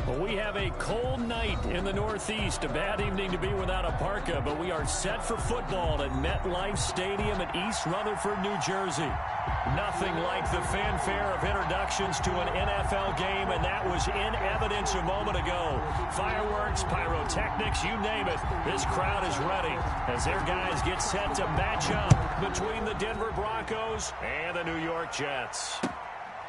Well, we have a cold night in the Northeast. A bad evening to be without a parka, but we are set for football at MetLife Stadium in East Rutherford, New Jersey. Nothing like the fanfare of introductions to an NFL game, and that was in evidence a moment ago. Fireworks, pyrotechnics, you name it. This crowd is ready as their guys get set to match up between the Denver Broncos and the New York Jets.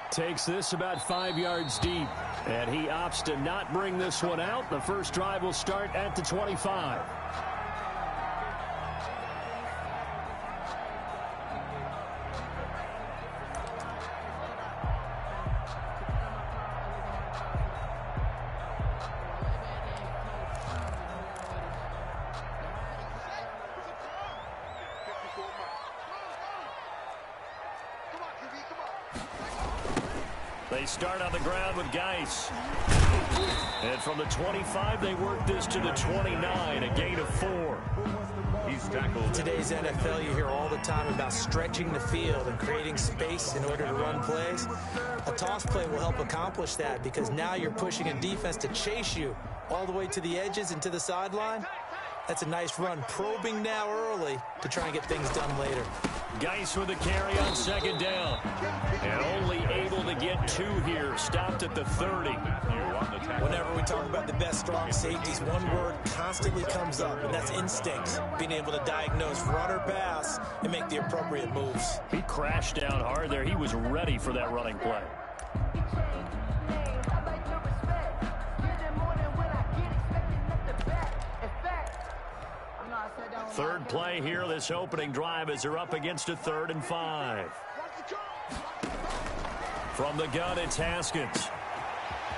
Takes this about 5 yards deep, and he opts to not bring this one out. The first drive will start at the 25. They start on the ground with Geis. And from the 25, they work this to the 29, a gain of 4. He's tackled. In today's NFL, you hear all the time about stretching the field and creating space in order to run plays. A toss play will help accomplish that because now you're pushing a defense to chase you all the way to the edges and to the sideline. That's a nice run, probing now early to try and get things done later. Geis with the carry on second down. And only able to get 2 here. Stopped at the 30. Whenever we talk about the best strong safeties, one word constantly comes up, and that's instincts. Being able to diagnose run or pass and make the appropriate moves. He crashed down hard there. He was ready for that running play. Third play here, this opening drive, as they're up against a 3rd and 5. From the gun, it's Haskins.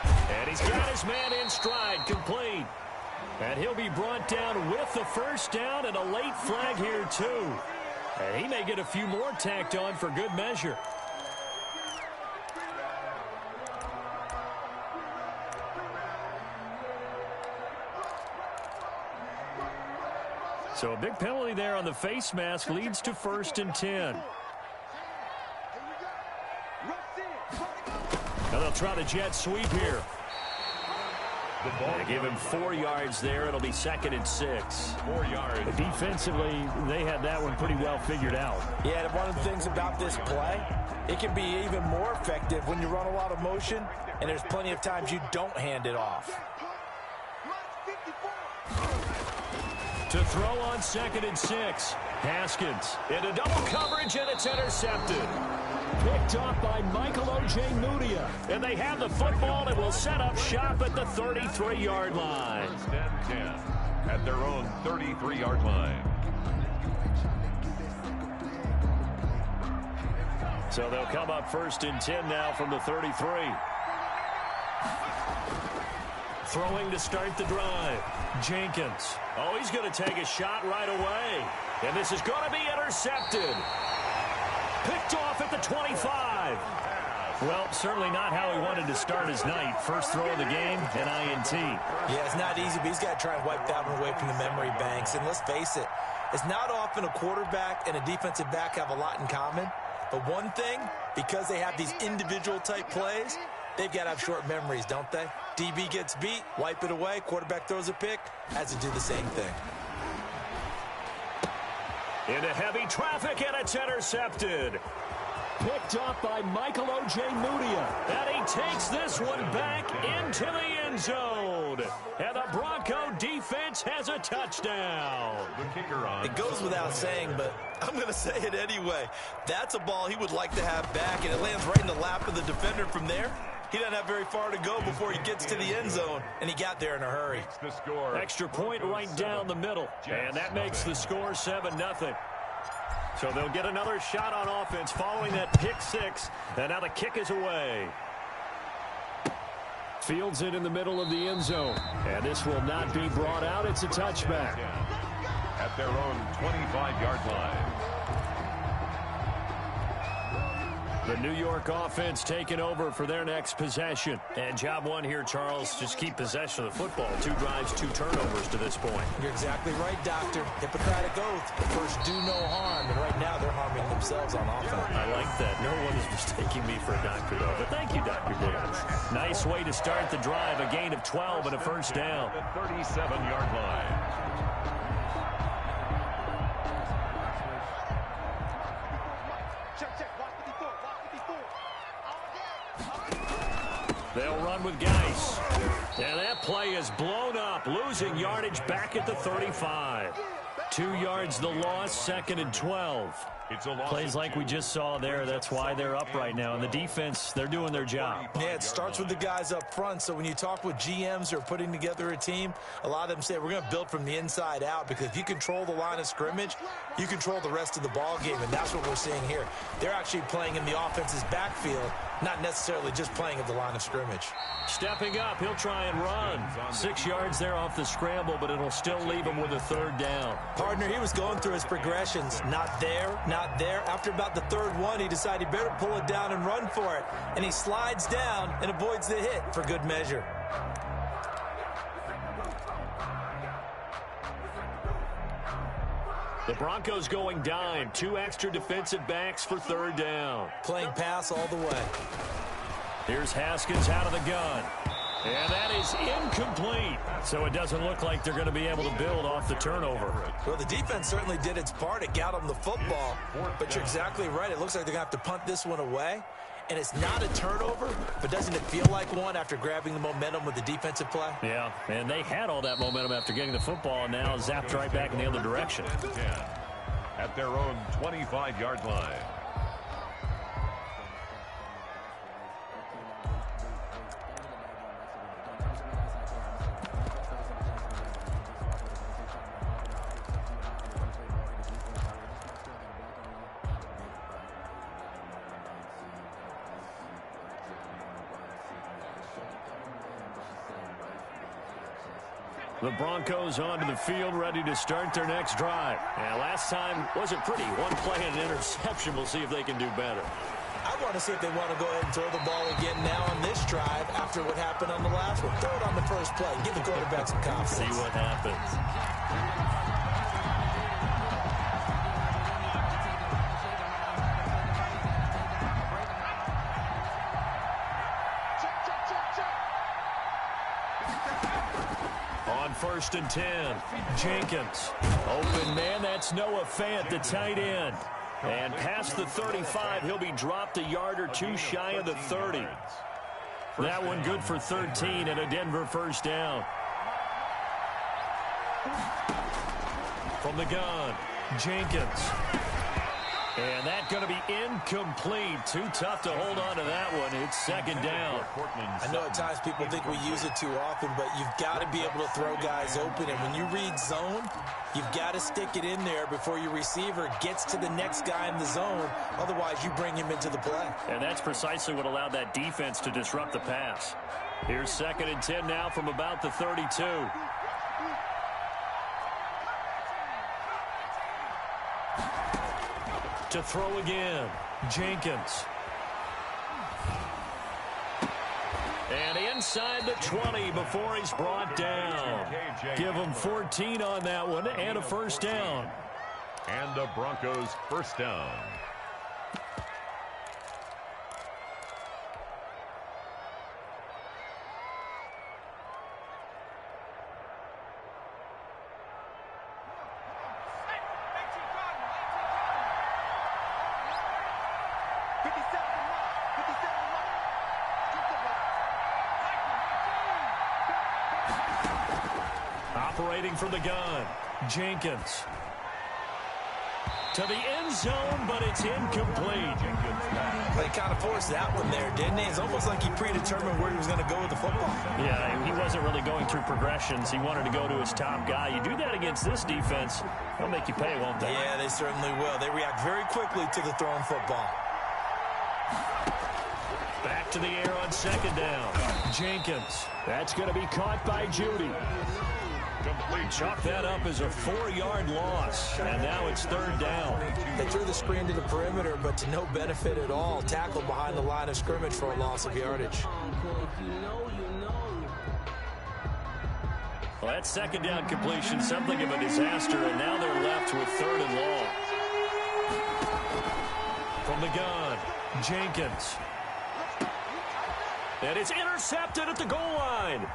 And he's got his man in stride, complete. And he'll be brought down with the first down and a late flag here, too. And he may get a few more tacked on for good measure. So a big penalty there on the face mask leads to 1st and 10. Now they'll try the jet sweep here. They give him 4 yards there. It'll be 2nd and 6. 4 yards. But defensively, they had that one pretty well figured out. Yeah, and one of the things about this play, it can be even more effective when you run a lot of motion, and there's plenty of times you don't hand it off. To throw on 2nd and 6. Haskins into double coverage, and it's intercepted. Picked off by Michael Ojemudia. And they have the football and will set up shop at the 33-yard line. 10 at their own 33-yard line. So they'll come up 1st and 10 now from the 33. Throwing to start the drive. Jenkins. Oh, he's going to take a shot right away. And this is going to be intercepted. Picked off at the 25. Well, certainly not how he wanted to start his night. First throw of the game, an INT. Yeah, it's not easy, but he's got to try and wipe that one away from the memory banks. And let's face it, it's not often a quarterback and a defensive back have a lot in common. But one thing, because they have these individual type plays, they've got to have short memories, don't they? DB gets beat, wipe it away, quarterback throws a pick, has to do the same thing. Into heavy traffic, and it's intercepted. Picked off by Michael Ojemudia. And he takes this one back into the end zone. And the Bronco defense has a touchdown. The kicker on. It goes without saying, but I'm going to say it anyway. That's a ball he would like to have back, and it lands right in the lap of the defender from there. He doesn't have very far to go before he gets to the end zone, and he got there in a hurry. Extra point right down the middle, and that makes the score 7-0. So they'll get another shot on offense following that pick 6, and now the kick is away. Fields it in the middle of the end zone, and this will not be brought out. It's a touchback. At their own 25-yard line. The New York offense taking over for their next possession. And job one here, Charles, just keep possession of the football. 2 drives, 2 turnovers to this point. You're exactly right, Doctor. Hippocratic oath. First, do no harm. And right now, they're harming themselves on offense. I like that. No one is mistaking me for a doctor, though. But thank you, Dr. Williams. Nice way to start the drive. A gain of 12 and a first down. 37-yard line. They'll run with Geis. And that play is blown up, losing yardage back at the 35. 2 yards the loss, 2nd and 12. Plays like we just saw there. That's why they're up right now. And the defense, they're doing their job. Yeah, it starts with the guys up front. So when you talk with GMs who are putting together a team, a lot of them say we're going to build from the inside out, because if you control the line of scrimmage, you control the rest of the ball game, and that's what we're seeing here. They're actually playing in the offense's backfield, not necessarily just playing at the line of scrimmage. Stepping up, he'll try and run. 6 yards there off the scramble, but it'll still leave him with a 3rd down. Partner, he was going through his progressions. Not there, not there. After about the 3rd one, he decided he better pull it down and run for it. And he slides down and avoids the hit for good measure. The Broncos going dime. 2 extra defensive backs for 3rd down. Playing pass all the way. Here's Haskins out of the gun. And that is incomplete. So it doesn't look like they're going to be able to build off the turnover. Well, the defense certainly did its part. It got them the football. But you're exactly right. It looks like they're going to have to punt this one away. And it's not a turnover, but doesn't it feel like one after grabbing the momentum with the defensive play? Yeah, and they had all that momentum after getting the football, and now zapped right back in the other direction. At their own 25-yard line. The Broncos onto the field, ready to start their next drive. And last time wasn't pretty. 1 play and an interception. We'll see if they can do better. I want to see if they want to go ahead and throw the ball again now on this drive after what happened on the last one. Throw it on the first play. Give the quarterback some confidence. See what happens. On 1st and 10, Jenkins. Open man, that's Noah Fant, the tight end. And past the 35, he'll be dropped a yard or 2 shy of the 30. That one good for 13 and a Denver first down. From the gun, Jenkins. And that's going to be incomplete. Too tough to hold on to that one. It's 2nd down. I know at times people think we use it too often, but you've got to be able to throw guys open. And when you read zone, you've got to stick it in there before your receiver gets to the next guy in the zone. Otherwise, you bring him into the play. And that's precisely what allowed that defense to disrupt the pass. Here's 2nd and 10 now from about the 32. To throw again, Jenkins. And inside the 20 before he's brought down. Give him 14 on that one and a first down. And the Broncos first down. Operating from the gun, Jenkins. To the end zone, but it's incomplete. They kind of forced that one there, didn't he? It's almost like he predetermined where he was going to go with the football. Yeah, he wasn't really going through progressions. He wanted to go to his top guy. You do that against this defense, they'll make you pay, won't they? Yeah, they certainly will. They react very quickly to the thrown football. Back to the air on 2nd down. Jenkins. That's going to be caught by Judy. Chalk that up as a 4-yard loss, and now it's 3rd down. They threw the screen to the perimeter, but to no benefit at all. Tackled behind the line of scrimmage for a loss of yardage. Well, that 2nd down completion, something of a disaster, and now they're left with 3rd and long. From the gun, Jenkins. And it's intercepted at the goal line.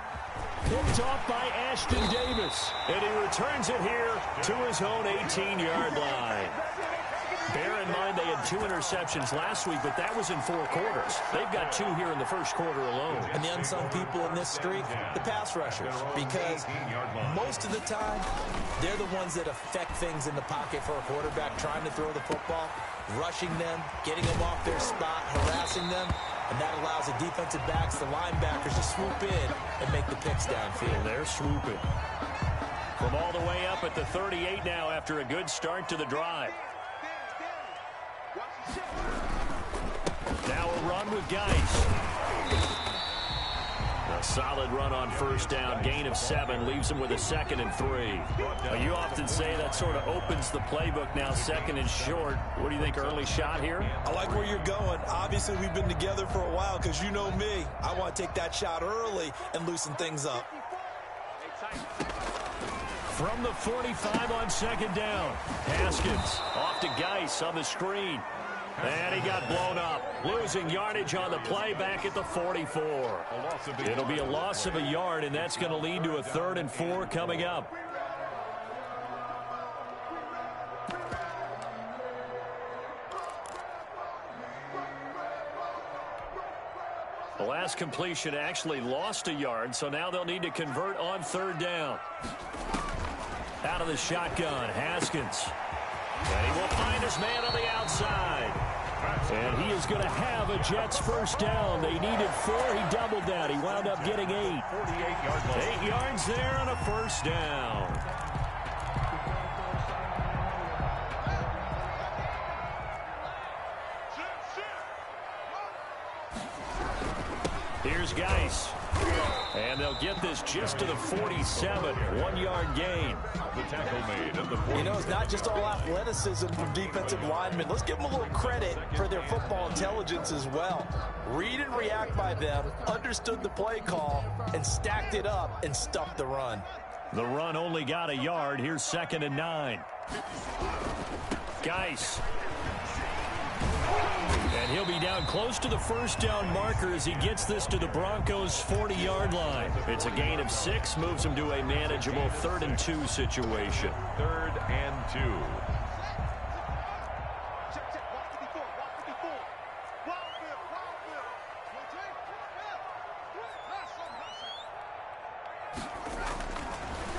Picked off by Ashton Davis. And he returns it here to his own 18-yard line. Bear in mind they had 2 interceptions last week, but that was in 4 quarters. They've got 2 here in the first quarter alone. And the unsung people in this streak, the pass rushers, because most of the time, they're the ones that affect things in the pocket for a quarterback trying to throw the football, rushing them, getting them off their spot, harassing them, and that allows the defensive backs, the linebackers, to swoop in and make the picks downfield. And they're swooping. From all the way up at the 38 now after a good start to the drive. Now a run with Geis. A solid run on 1st down. Gain of 7 leaves him with a 2nd and 3. Now, you often say that sort of opens the playbook now, 2nd and short. What do you think, early shot here? I like where you're going. Obviously, we've been together for a while because you know me. I want to take that shot early and loosen things up. From the 45 on 2nd down. Haskins off to Geis on the screen. And he got blown up. Losing yardage on the play back at the 44. It'll be a loss of a yard, and that's going to lead to a 3rd and 4 coming up. The last completion actually lost a yard, so now they'll need to convert on 3rd down. Out of the shotgun, Haskins. And he will find his man on the outside. And he is going to have a Jets 1st down. They needed 4. He doubled that. He wound up getting 8. 8 yards there on a 1st down. Here's Geis. And they'll get this just to the 47. 1-yard gain. The tackle made at the 40. You know, it's not just all athleticism from defensive linemen. Let's give them a little credit for their football intelligence as well. Read and react by them, understood the play call, and stacked it up and stuffed the run. The run only got a yard. Here's 2nd and 9. Geis. And he'll be down close to the 1st down marker as he gets this to the Broncos' 40-yard line. It's a gain of 6, moves him to a manageable 3rd and 2 situation. 3rd and 2.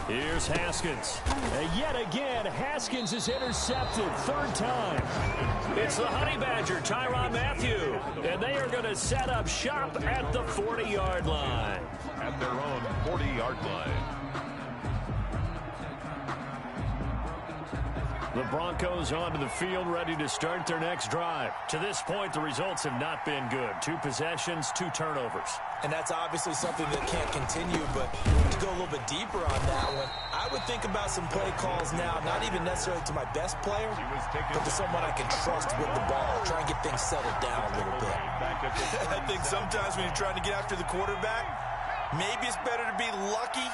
Here's Haskins. And yet again, Haskins is intercepted. 3rd time. It's the Honey Badger, Tyrann Mathieu. And they are going to set up shop at the 40-yard line. At their own 40-yard line. The Broncos onto the field, ready to start their next drive. To this point, the results have not been good. 2 possessions, 2 turnovers. And that's obviously something that can't continue, but to go a little bit deeper on that one, I would think about some play calls now, not even necessarily to my best player, but to someone I can trust with the ball, try and get things settled down a little bit. I think sometimes when you're trying to get after the quarterback, maybe it's better to be lucky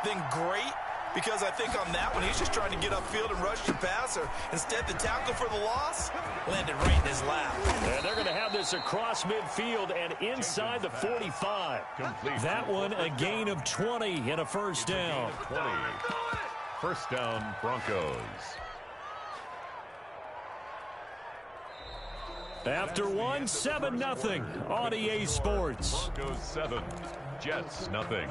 than great. Because I think on that one, he's just trying to get upfield and rush the passer. Instead, the tackle for the loss landed right in his lap. And they're going to have this across midfield and inside the 45. That one, a gain of 20 and a 1st down. 20. 1st down, Broncos. After one, 7-0 on EA Sports. Broncos 7, Jets nothing.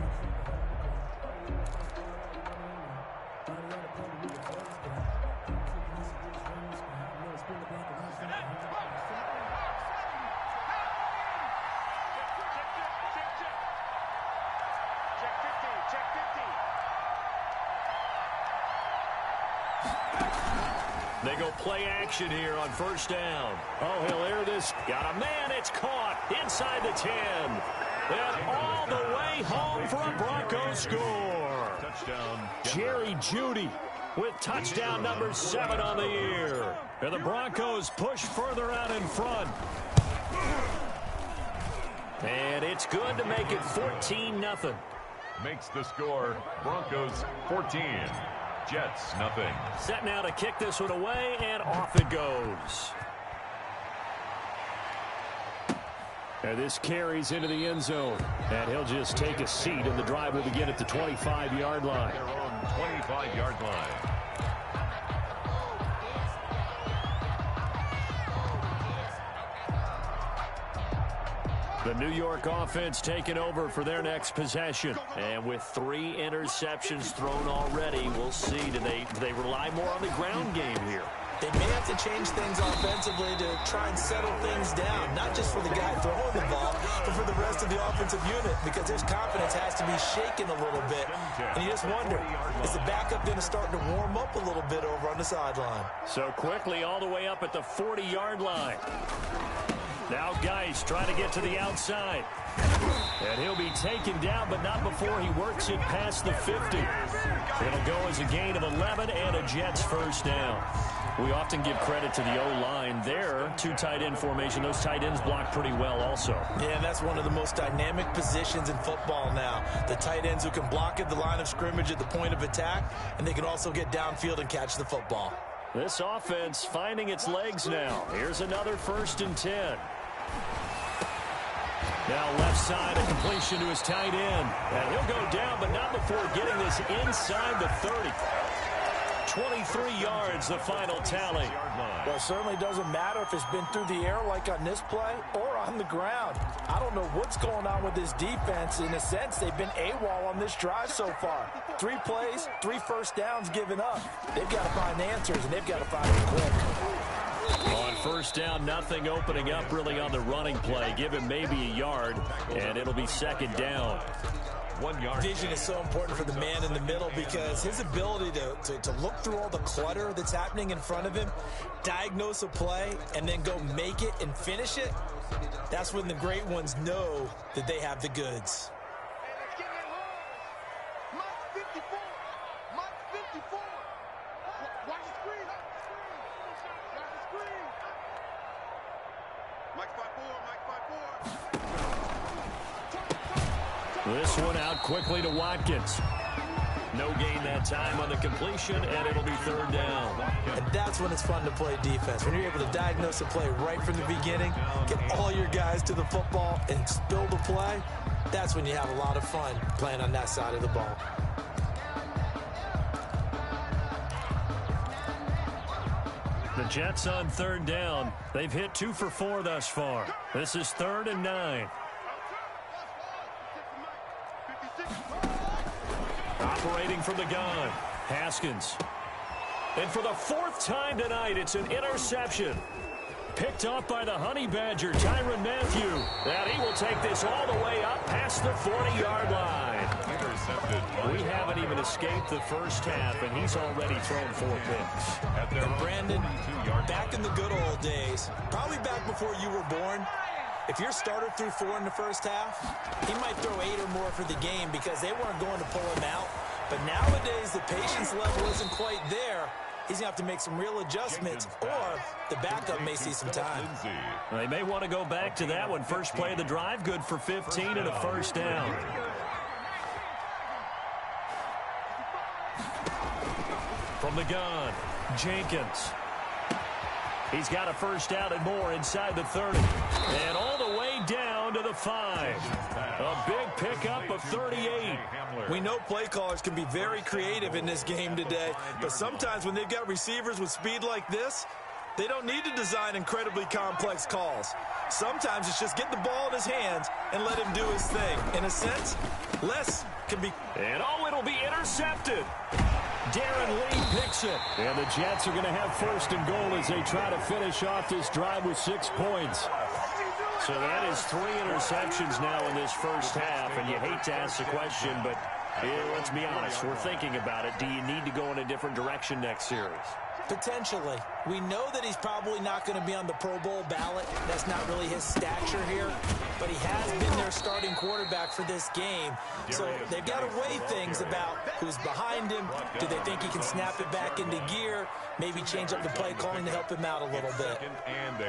They go play action here on 1st down. Oh, he'll air this. Got a man. It's caught inside the 10. And all the way home for a Broncos score. Touchdown. Jerry Jeudy with touchdown number 7 on the year. And the Broncos push further out in front. And it's good to make it 14-0. Makes the score Broncos 14, Jets nothing. Set now to kick this one away, and off it goes. And this carries into the end zone. And he'll just take a seat, and the drive will begin at the 25-yard line. Their own 25-yard line. The New York offense taking over for their next possession. And with 3 interceptions thrown already, we'll see. Do they rely more on the ground game here? They may have to change things offensively to try and settle things down, not just for the guy throwing the ball, but for the rest of the offensive unit, because his confidence has to be shaken a little bit. And you just wonder, is the backup going to start to warm up a little bit over on the sideline? So quickly all the way up at the 40-yard line. Now Geis trying to get to the outside. And he'll be taken down, but not before he works it past the 50. It'll go as a gain of 11 and a Jets first down. We often give credit to the O-line there. 2 tight end formation. Those tight ends block pretty well also. Yeah, and that's one of the most dynamic positions in football now. The tight ends who can block at the line of scrimmage at the point of attack, and they can also get downfield and catch the football. This offense finding its legs now. Here's another 1st and 10. Now left side, a completion to his tight end. And he'll go down, but not before getting this inside the 30. 23 yards, the final tally. Well, it certainly doesn't matter if it's been through the air like on this play or on the ground. I don't know what's going on with this defense. In a sense, they've been AWOL on this drive so far. 3 plays, 3 first downs given up. They've got to find answers, and they've got to find them quick. On first down, nothing opening up really on the running play. Give him maybe a yard, and it'll be 2nd down. 1 yard. Vision is so important for the man in the middle because his ability to look through all the clutter that's happening in front of him, diagnose a play, and then go make it and finish it, that's when the great ones know that they have the goods. This one out quickly to Watkins. No gain that time on the completion, and it'll be 3rd down. And that's when it's fun to play defense. When you're able to diagnose a play right from the beginning, get all your guys to the football, and spill the play, that's when you have a lot of fun playing on that side of the ball. The Jets on 3rd down. They've hit 2 for 4 thus far. This is 3rd and 9. Operating from the gun, Haskins. And for the 4th time tonight, it's an interception. Picked off by the Honey Badger, Tyrann Mathieu. And he will take this all the way up past the 40-yard line. Intercepted. We haven't even escaped the first half, and he's already thrown 4 picks. At their And Brandon, 22-yard back in the good old days, probably back before you were born, if your starter threw 4 in the first half, he might throw 8 or more for the game because they weren't going to pull him out. But nowadays, the patience level isn't quite there. He's going to have to make some real adjustments, or the backup may see some time. They may want to go back to that one. First play of the drive, good for 15 and a 1st down. From the gun, Jenkins. He's got a 1st down and more inside the 30. And all the way down to the 5. A big pickup of 38. We know play callers can be very creative in this game today, but sometimes when they've got receivers with speed like this, they don't need to design incredibly complex calls. Sometimes it's just get the ball in his hands and let him do his thing. In a sense, less can be... And oh, it'll be intercepted. Darren Lee picks it. And the Jets are going to have 1st and goal as they try to finish off this drive with 6 points. So that is 3 interceptions now in this first half. And you hate to ask the question, but let's be honest. We're thinking about it. Do you need to go in a different direction next series? Potentially. We know that he's probably not going to be on the Pro Bowl ballot. That's not really his stature here. But he has been their starting quarterback for this game. So they've got to weigh things about who's behind him. Do they think he can snap it back into gear? Maybe change up the play calling to help him out a little bit. Second and 8.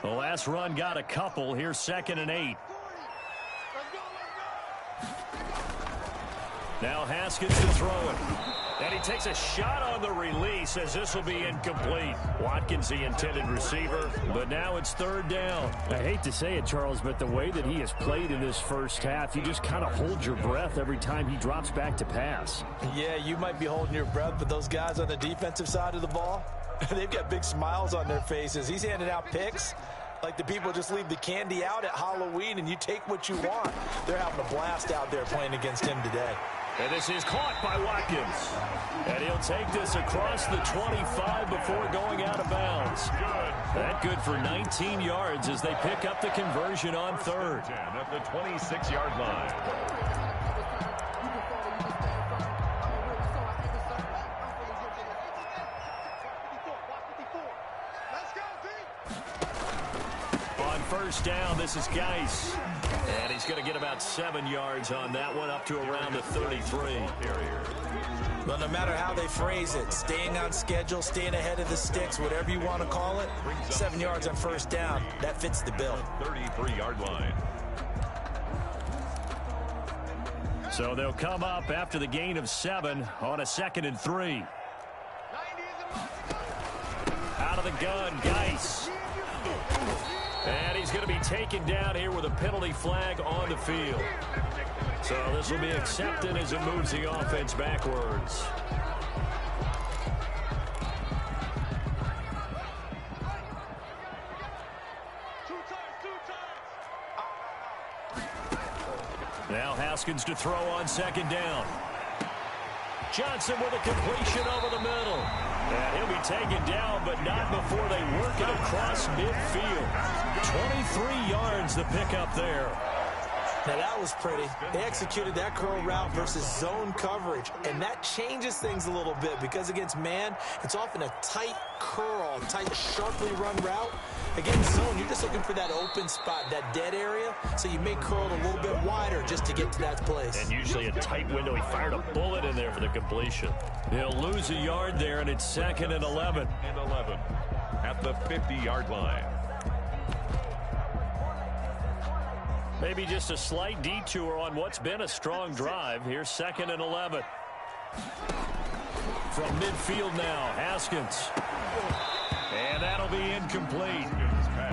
The last run got a couple. Here's 2nd and 8. Now Haskins to throw it. And he takes a shot on the release as this will be incomplete. Watkins, the intended receiver, but now it's 3rd down. I hate to say it, Charles, but the way that he has played in this first half, you just kind of hold your breath every time he drops back to pass. Yeah, you might be holding your breath, but those guys on the defensive side of the ball, they've got big smiles on their faces. He's handing out picks like the people just leave the candy out at Halloween and you take what you want. They're having a blast out there playing against him today. And this is caught by Watkins. And he'll take this across the 25 before going out of bounds. That good for 19 yards as they pick up the conversion on 3rd. 10 at the 26-yard line. On 1st down, this is Geis. And he's going to get about 7 yards on that one, up to around the 33. Well, no matter how they phrase it, staying on schedule, staying ahead of the sticks, whatever you want to call it, 7 yards on 1st down, that fits the bill. 33-yard line. So they'll come up after the gain of 7 on a 2nd and 3. Out of the gun, Geis. And he's going to be taken down here with a penalty flag on the field. So this will be accepted as it moves the offense backwards. Now Haskins to throw on 2nd down. Johnson with a completion over the middle. And he'll be taken down, but not before they work it across midfield. 23 yards the pickup there. Now that was pretty. They executed that curl route versus zone coverage, and that changes things a little bit because against man, it's often a tight curl, tight, sharply run route. Against zone, you're just looking for that open spot, that dead area, so you may curl it a little bit wider just to get to that place. And usually a tight window. He fired a bullet in there for the completion. He'll lose a yard there, and it's 2nd and 11. And 11 at the 50-yard line. Maybe just a slight detour on what's been a strong drive. Here's 2nd and 11. From midfield now, Haskins. And that'll be incomplete.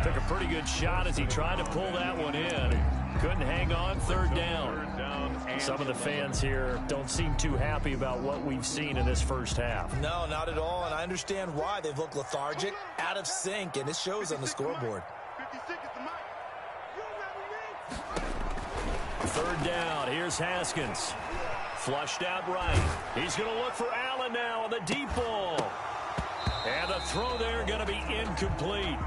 Took a pretty good shot as he tried to pull that one in. Couldn't hang on. 3rd down. Some of the fans here don't seem too happy about what we've seen in this first half. No, not at all, and I understand why. They've looked lethargic, out of sync, and it shows on the scoreboard. 3rd down. Here's Haskins. Flushed out right. He's going to look for Allen now on the deep ball. And the throw there going to be incomplete.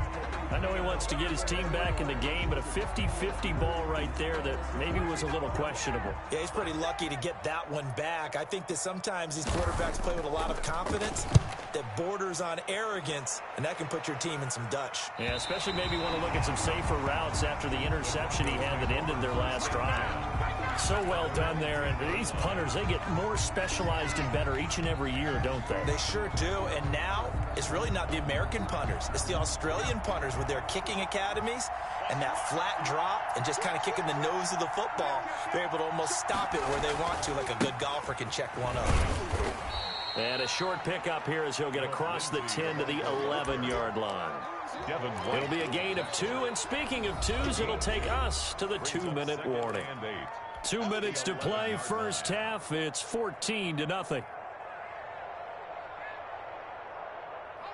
I know he wants to get his team back in the game, but a 50-50 ball right there that maybe was a little questionable. Yeah, he's pretty lucky to get that one back. I think that sometimes these quarterbacks play with a lot of confidence that borders on arrogance, and that can put your team in some Dutch. Yeah, especially maybe want to look at some safer routes after the interception he had that ended their last drive. So well done there, and these punters, they get more specialized and better each and every year, don't they? They sure do, and now it's really not the American punters. It's the Australian punters with their kicking academies and that flat drop and just kind of kicking the nose of the football. They're able to almost stop it where they want to, like a good golfer can check one up. And a short pickup here as he'll get across the 10 to the 11-yard line. It'll be a gain of 2, and speaking of 2s, it'll take us to the 2-minute warning. 2 minutes to play, first half. It's 14-0.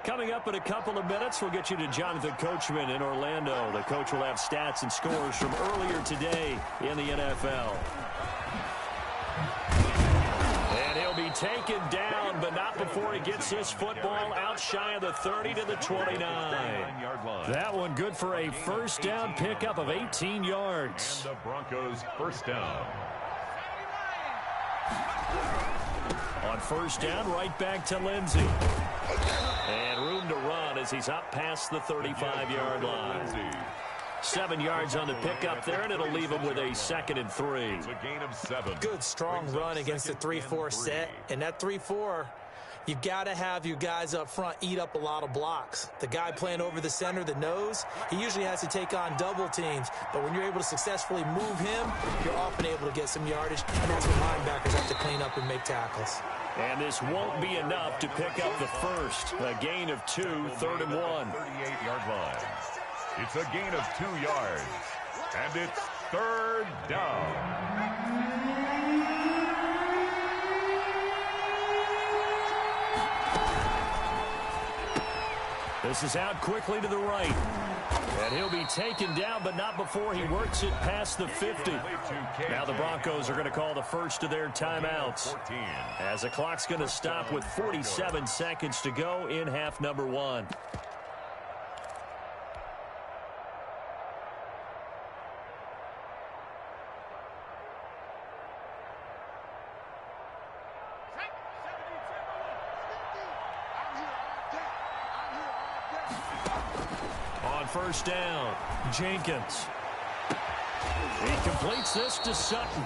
Coming up in a couple of minutes, we'll get you to Jonathan Coachman in Orlando. The coach will have stats and scores from earlier today in the NFL. And he'll be taken down, but not before he gets this football out shy of the 30 to the 29. That one good for a first down pickup of 18 yards. And the Broncos first down. On first down, right back to Lindsey. And room to run as he's up past the 35-yard line. 7 yards on the pickup there, and it'll leave him with a 2nd and 3. It's a gain of 7. Good, strong run against the 3-4 set. And that 3-4, you've got to have your guys up front eat up a lot of blocks. The guy playing over the center, the nose, he usually has to take on double teams. But when you're able to successfully move him, you're often able to get some yardage. And that's when linebackers have to clean up and make tackles. And this won't be enough to pick up the first. A gain of 2, 3rd and 1. 38-yard line. It's a gain of 2 yards. And it's 3rd down. This is out quickly to the right. And he'll be taken down, but not before he works it past the 50. Now the Broncos are going to call the first of their timeouts, as the clock's going to stop with 47 seconds to go in half number 1. First down, Jenkins. He completes this to Sutton.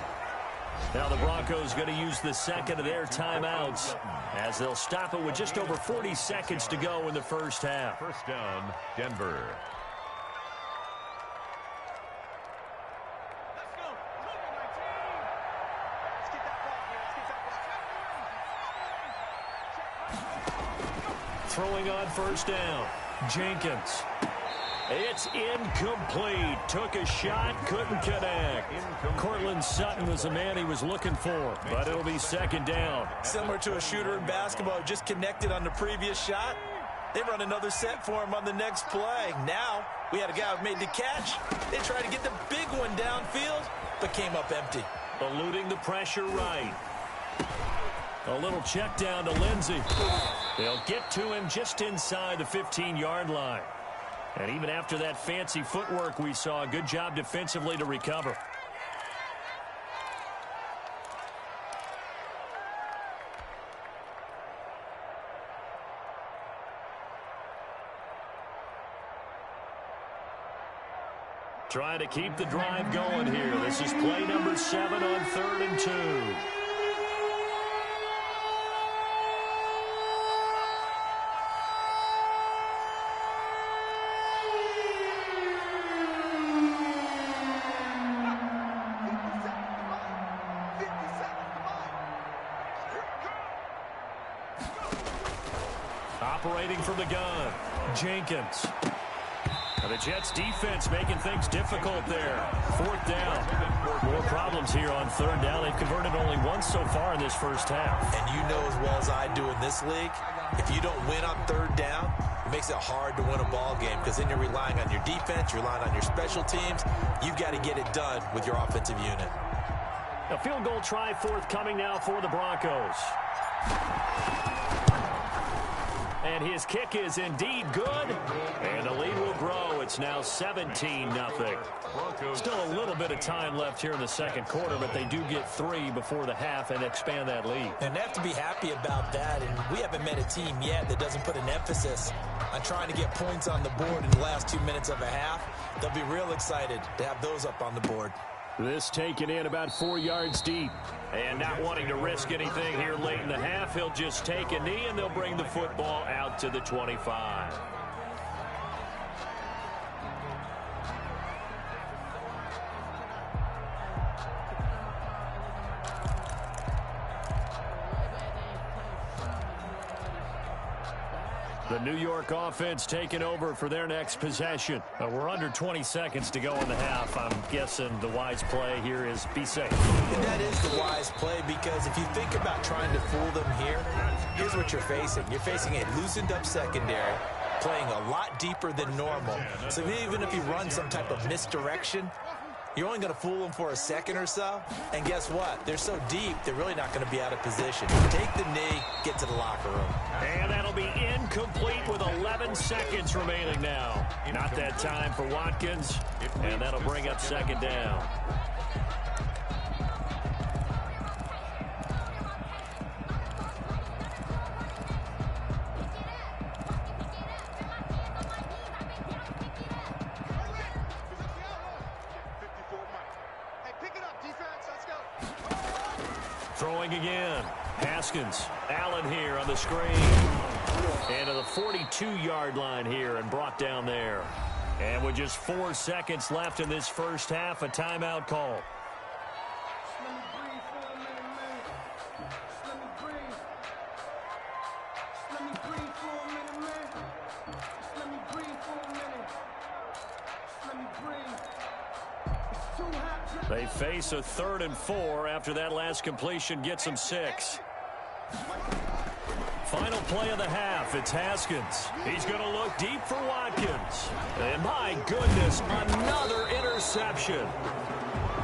Now the Broncos going to use the second of their timeouts, as they'll stop it with just over 40 seconds to go in the first half. First down, Denver. Throwing on first down, Jenkins. It's incomplete. Took a shot, couldn't connect. Cortland Sutton was the man he was looking for, but it'll be 2nd down. Similar to a shooter in basketball, just connected on the previous shot. They run another set for him on the next play. Now, we had a guy who made the catch. They tried to get the big one downfield, but came up empty. Eluding the pressure right. A little check down to Lindsey. They'll get to him just inside the 15-yard line. And even after that fancy footwork we saw, a good job defensively to recover. Trying to keep the drive going here. This is play number 7 on 3rd and 2. Operating from the gun, Jenkins. And the Jets defense making things difficult there. 4th down. More problems here on 3rd down. They've converted only once so far in this first half. And you know as well as I do in this league, if you don't win on 3rd down, it makes it hard to win a ball game, because then you're relying on your defense, you're relying on your special teams. You've got to get it done with your offensive unit. A field goal try forthcoming now for the Broncos. And his kick is indeed good. And the lead will grow. It's now 17-0. Still a little bit of time left here in the second quarter, but they do get 3 before the half and expand that lead. And they have to be happy about that. And we haven't met a team yet that doesn't put an emphasis on trying to get points on the board in the last 2 minutes of a half. They'll be real excited to have those up on the board. This taken in about 4 yards deep. And not wanting to risk anything here late in the half, he'll just take a knee, and they'll bring the football out to the 25. The New York offense taking over for their next possession. We're under 20 seconds to go in the half. I'm guessing the wise play here is be safe. And that is the wise play, because if you think about trying to fool them here, here's what you're facing. You're facing a loosened up secondary, playing a lot deeper than normal. So even if you run some type of misdirection, you're only going to fool them for a second or so. And guess what? They're so deep, they're really not going to be out of position. Take the knee, get to the locker room. And that'll be incomplete with 11 seconds remaining now. Not that time for Watkins. And that'll bring up 2nd down. Throwing again. Haskins. Allen here on the screen. And to the 42-yard line here and brought down there. And with just 4 seconds left in this first half, a timeout call. They face a 3rd and 4 after that last completion gets them 6. Final play of the half. It's Haskins. He's going to look deep for Watkins. And my goodness, another interception.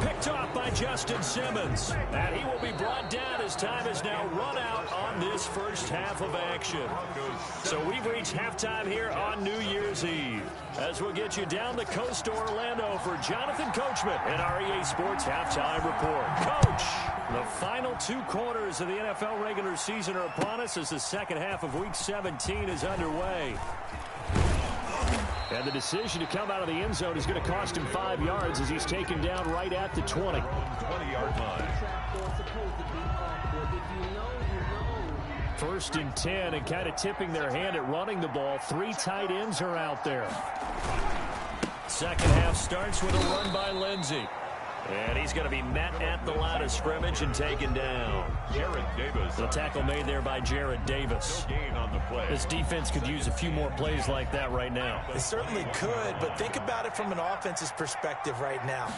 Picked off by Justin Simmons. And he will be brought down as time has now run out on this first half of action. So we've reached halftime here on New Year's Eve. As we'll get you down the coast to Orlando for Jonathan Coachman and our EA Sports Halftime Report. Coach, the final 2 quarters of the NFL regular season are upon us as the second half of Week 17 is underway. And the decision to come out of the end zone is going to cost him 5 yards as he's taken down right at the 20. 20-yard line. 1st and 10, and kind of tipping their hand at running the ball. 3 tight ends are out there. Second half starts with a run by Lindsey. And he's going to be met at the line of scrimmage and taken down. Jared Davis. The tackle made there by Jared Davis. No gain on the play. This defense could use a few more plays like that right now. They certainly could, but think about it from an offense's perspective right now.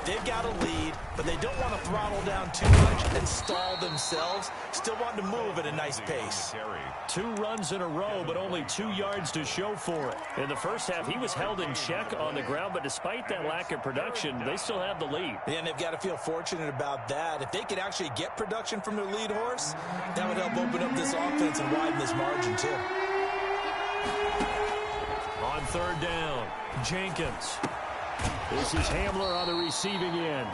They've got a lead, but they don't want to throttle down too much and stall themselves. Still want to move at a nice pace. 2 runs in a row, but only 2 yards to show for it. In the first half, he was held in check on the ground, but despite that lack of production, they still have the lead. Yeah, and they've got to feel fortunate about that. If they could actually get production from their lead horse, that would help open up this offense and widen this margin, too. On 3rd down, Jenkins. This is Hamler on the receiving end.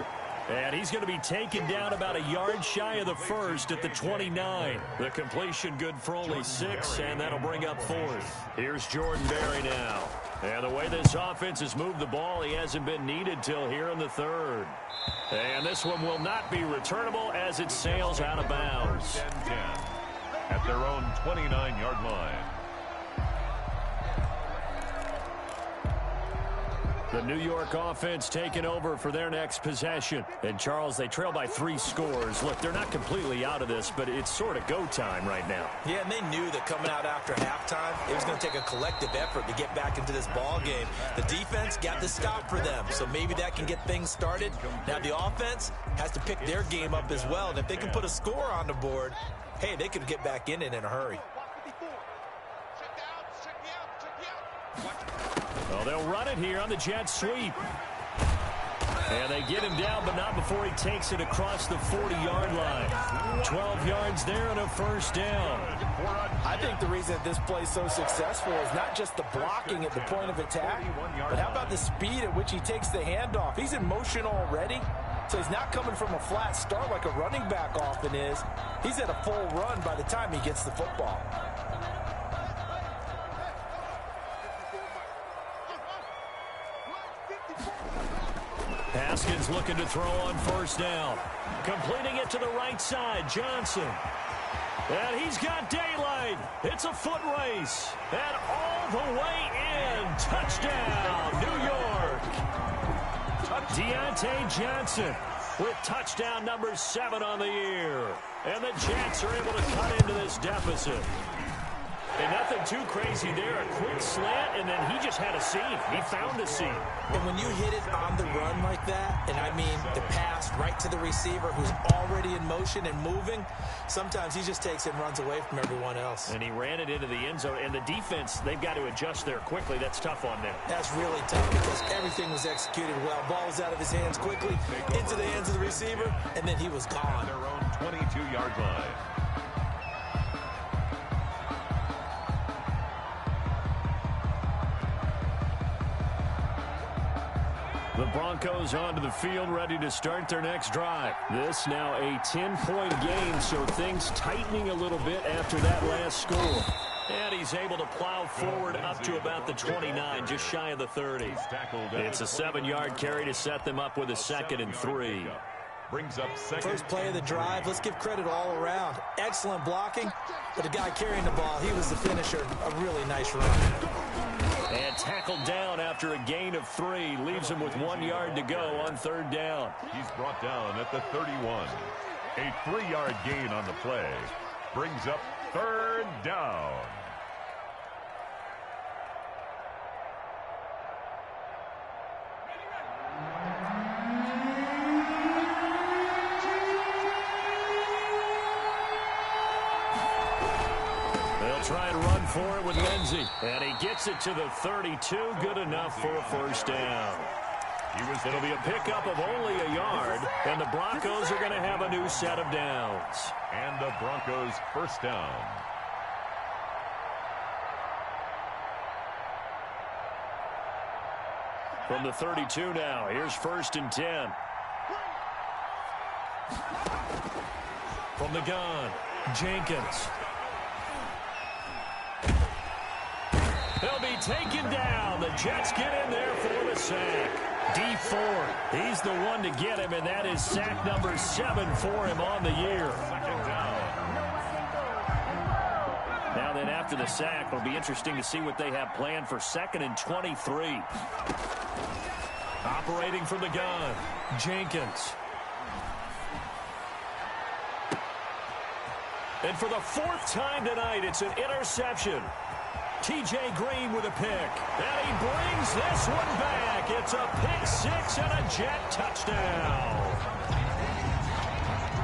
And he's going to be taken down about a yard shy of the first at the 29. The completion good for only 6, and that'll bring up 4th. Here's Jordan Berry now. And the way this offense has moved the ball, he hasn't been needed till here in the 3rd. And this one will not be returnable as it sails out of bounds. 10 at their own 29-yard line. The New York offense taking over for their next possession. And, Charles, they trail by 3 scores. Look, they're not completely out of this, but it's sort of go time right now. Yeah, and they knew that coming out after halftime, it was going to take a collective effort to get back into this ball game. The defense got the stop for them, so maybe that can get things started. Now the offense has to pick their game up as well, and if they can put a score on the board, hey, they could get back in it in a hurry. Well, they'll run it here on the jet sweep. And they get him down, but not before he takes it across the 40-yard line. 12 yards there and a 1st down. I think the reason that this play is so successful is not just the blocking at the point of attack, but how about the speed at which he takes the handoff? He's in motion already, so he's not coming from a flat start like a running back often is. He's at a full run by the time he gets the football. Haskins looking to throw on 1st down. Completing it to the right side, Johnson. And he's got daylight. It's a foot race. And all the way in. Touchdown, New York. Deontay Johnson with touchdown number 7 on the year. And the Jets are able to cut into this deficit. And nothing too crazy there. A quick slant, and then he just had a seam. He found a seam. And when you hit it on the run like that, and I mean the pass right to the receiver who's already in motion and moving, sometimes he just takes it and runs away from everyone else. And he ran it into the end zone. And the defense, they've got to adjust there quickly. That's tough on them. That's really tough because everything was executed well. Ball was out of his hands quickly, into the hands of the receiver, and then he was gone. Their own 22-yard line. The Broncos onto the field, ready to start their next drive. This now a 10-point game, so things tightening a little bit after that last score. And he's able to plow forward up to about the 29, just shy of the 30. It's a 7-yard carry to set them up with a 2nd and 3. Brings up second. First play of the drive. Let's give credit all around. Excellent blocking, but the guy carrying the ball, he was the finisher. A really nice run. And tackled down after a gain of 3. Leaves him with 1 yard to go on third down. He's brought down at the 31. A 3-yard gain on the play. Brings up third down. Try and run for it with Lindsey. And he gets it to the 32. Good enough for a first down. It'll be a pickup of only a yard, and the Broncos are going to have a new set of downs. And the Broncos first down. From the 32 now, here's 1st and 10. From the gun, Jenkins. He'll be taken down. The Jets get in there for the sack. D Ford, he's the one to get him, and that is sack number 7 for him on the year. Second down. Now then, after the sack, it'll be interesting to see what they have planned for 2nd and 23. Operating from the gun, Jenkins. And for the 4th time tonight, it's an interception. T.J. Green with a pick. And he brings this one back. It's a pick 6 and a Jet touchdown.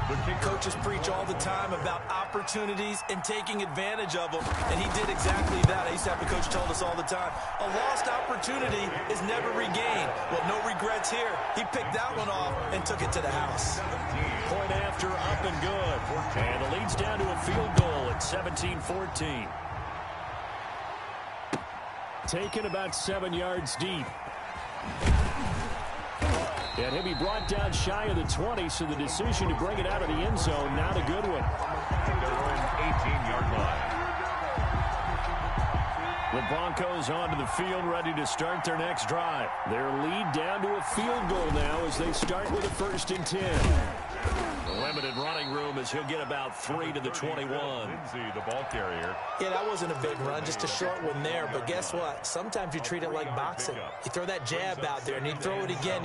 The coaches preach all the time about opportunities and taking advantage of them, and he did exactly that. I used to have the coach told us all the time, a lost opportunity is never regained. Well, no regrets here. He picked that one off and took it to the house. Point after, up and good. And the lead's down to a field goal at 17-14. Taken about 7 yards deep. And he'll be brought down shy of the 20, so the decision to bring it out of the end zone, not a good one. They're on 18-yard line. The Broncos onto the field, ready to start their next drive. Their lead down to a field goal now as they start with a 1st and 10. Limited running room as he'll get about 3 to the 21. Lindsey, the ball carrier. Yeah, that wasn't a big run, just a short one there. But guess what? Sometimes you treat it like boxing. You throw that jab out there, and you throw it again,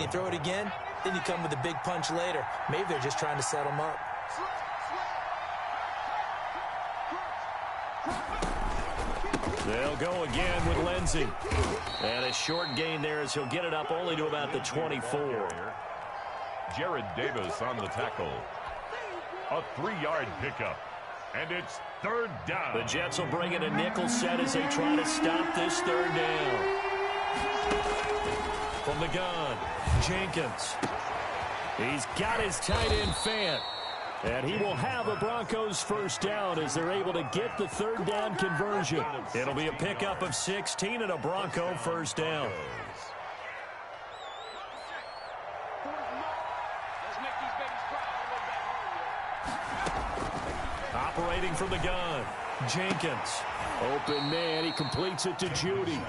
then you come with a big punch later. Maybe they're just trying to set him up. They'll go again with Lindsey. And a short gain there as he'll get it up only to about the 24. Jared Davis on the tackle. A 3-yard pickup. And it's third down. The Jets will bring in a nickel set as they try to stop this third down. From the gun, Jenkins. He's got his tight end Fant. And he will have a Broncos first down as they're able to get the third down conversion. It'll be a pickup of 16 and a Bronco first down. Operating from the gun, Jenkins. Open man, he completes it to Judy.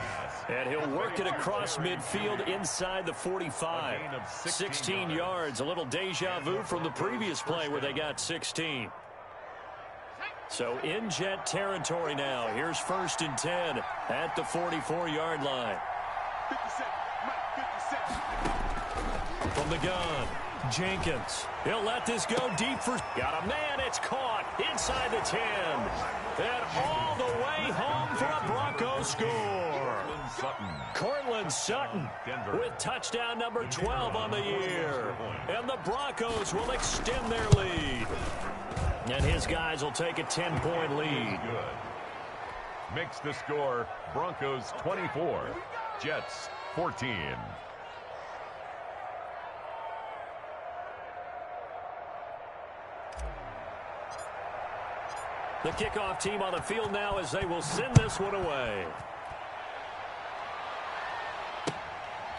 And he'll work it across midfield inside the 45. 16 yards, a little deja vu from the previous play where they got 16. So in Jet territory now. Here's 1st and 10 at the 44-yard line. From the gun, Jenkins. He'll let this go deep for... Got a man, it's caught inside the 10. And all the way home for a Broncos score. Cortland Sutton with touchdown number 12 on the year. And the Broncos will extend their lead. And his guys will take a 10-point lead. Makes the score Broncos 24, Jets 14. The kickoff team on the field now as they will send this one away.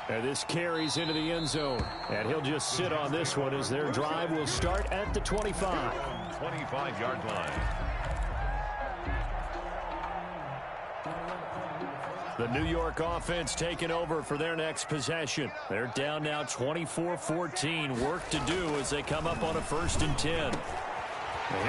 And this carries into the end zone. And he'll just sit on this one as their drive will start at the 25. 25-yard line. The New York offense taking over for their next possession. They're down now 24-14. Work to do as they come up on a 1st and 10. And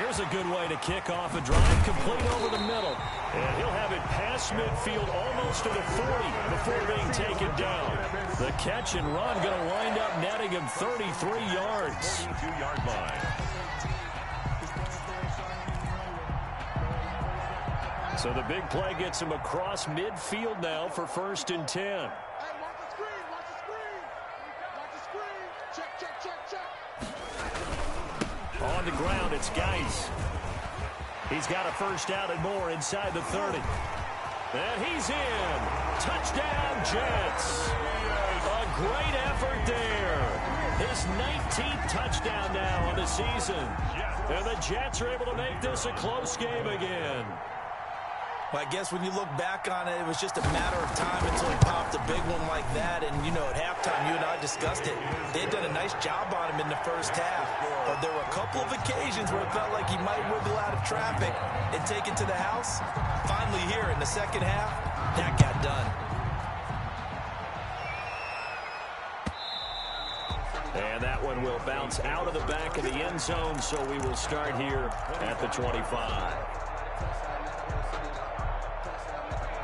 here's a good way to kick off a drive, complete over the middle. And he'll have it past midfield almost to the 40 before being taken down. The catch and run going to wind up netting him 33 yards. 42-yard line. So the big play gets him across midfield now for 1st and 10. Hey, watch the screen, watch the screen. Watch the screen. Check, check, check, check. On the ground, it's Geis. He's got a first down and more inside the 30. And he's in. Touchdown, Jets. A great effort there. His 19th touchdown now on the season. And the Jets are able to make this a close game again. Well, I guess when you look back on it, it was just a matter of time until he popped a big one like that. And, you know, at halftime, you and I discussed it. They had done a nice job on him in the first half. But there were a couple of occasions where it felt like he might wiggle out of traffic and take it to the house. Finally here in the second half, that got done. And that one will bounce out of the back of the end zone, so we will start here at the 25.